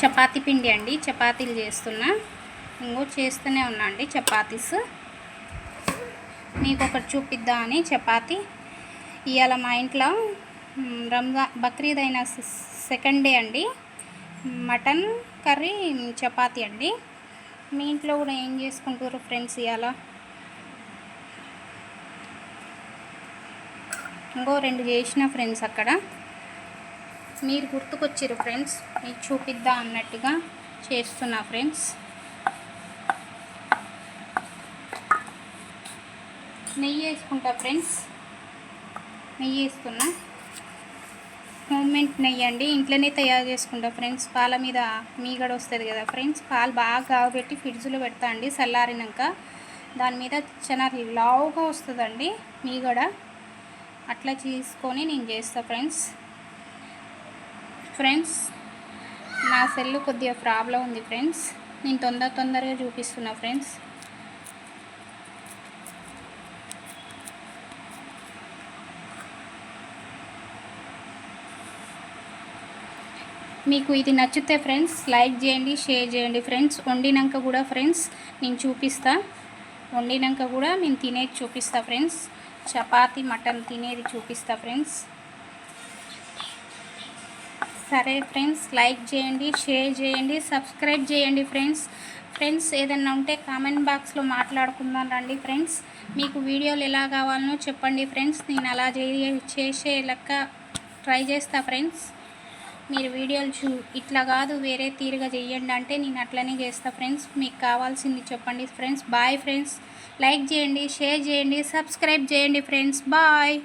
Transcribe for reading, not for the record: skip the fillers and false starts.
చపాతీ పిండి అండి, చపాతీలు చేస్తున్నా. ఇంకో చేస్తూనే ఉన్నా అండి చపాతీస్. మీకు ఒకటి చూపిద్దామని చపాతీ. ఇవాళ మా ఇంట్లో బక్రీద్ అయిన సెకండ్ డే అండి. మటన్ కర్రీ చపాతీ అండి. మీ ఇంట్లో కూడా ఏం చేసుకుంటారు ఫ్రెండ్స్? ఇవాళ ఇంకో 2 చేసిన ఫ్రెండ్స్. అక్కడ మీరు గుర్తుకొచ్చారు ఫ్రెండ్స్, మీకు చూపిద్దాం అన్నట్టుగా చేస్తున్నా ఫ్రెండ్స్. నెయ్యి వేసుకుంటా ఫ్రెండ్స్, నెయ్యి వేస్తున్నా. హోమ్మేడ్ నెయ్యి అండి, ఇంట్లోనే తయారు చేసుకుంటా ఫ్రెండ్స్. పాల మీద మీగడ వస్తుంది కదా ఫ్రెండ్స్, పాలు బాగా కాగబెట్టి ఫ్రిడ్జ్లో పెడతా అండి. చల్లారినాక దాని మీద చాలా లావుగా వస్తుందండి మీగడ. అట్లా తీసుకొని నేను చేస్తా ఫ్రెండ్స్. నా సెల్ కొద్దిగా ప్రాబ్లం ఉంది ఫ్రెండ్స్, నేను తొందరగా చూపిస్తున్నా ఫ్రెండ్స్. మీకు ఇది నచ్చితే ఫ్రెండ్స్ లైక్ చేయండి, షేర్ చేయండి ఫ్రెండ్స్. వండినాక కూడా ఫ్రెండ్స్ నేను చూపిస్తా, వండినాక కూడా నేను తినేది చూపిస్తా ఫ్రెండ్స్. చపాతీ మటన్ తినేది చూపిస్తా ఫ్రెండ్స్. సరే ఫ్రెండ్స్, లైక్ చేయండి, షేర్ చేయండి, సబ్స్క్రైబ్ చేయండి ఫ్రెండ్స్. ఏదన్నా ఉంటే కామెంట్ బాక్స్లో మాట్లాడుకుందాం రండి ఫ్రెండ్స్. మీకు వీడియోలు ఎలా కావాలనో చెప్పండి ఫ్రెండ్స్, నేను అలా చేసే లెక్క ట్రై చేస్తా ఫ్రెండ్స్. మీరు వీడియోలు ఇట్లా కాదు వేరే తీరుగా చేయండి అంటే నేను అట్లనే చేస్తా ఫ్రెండ్స్. మీకు కావాల్సింది చెప్పండి ఫ్రెండ్స్. Bye friends. లైక్ చేయండి, షేర్ చేయండి, సబ్స్క్రైబ్ చేయండి ఫ్రెండ్స్. బాయ్.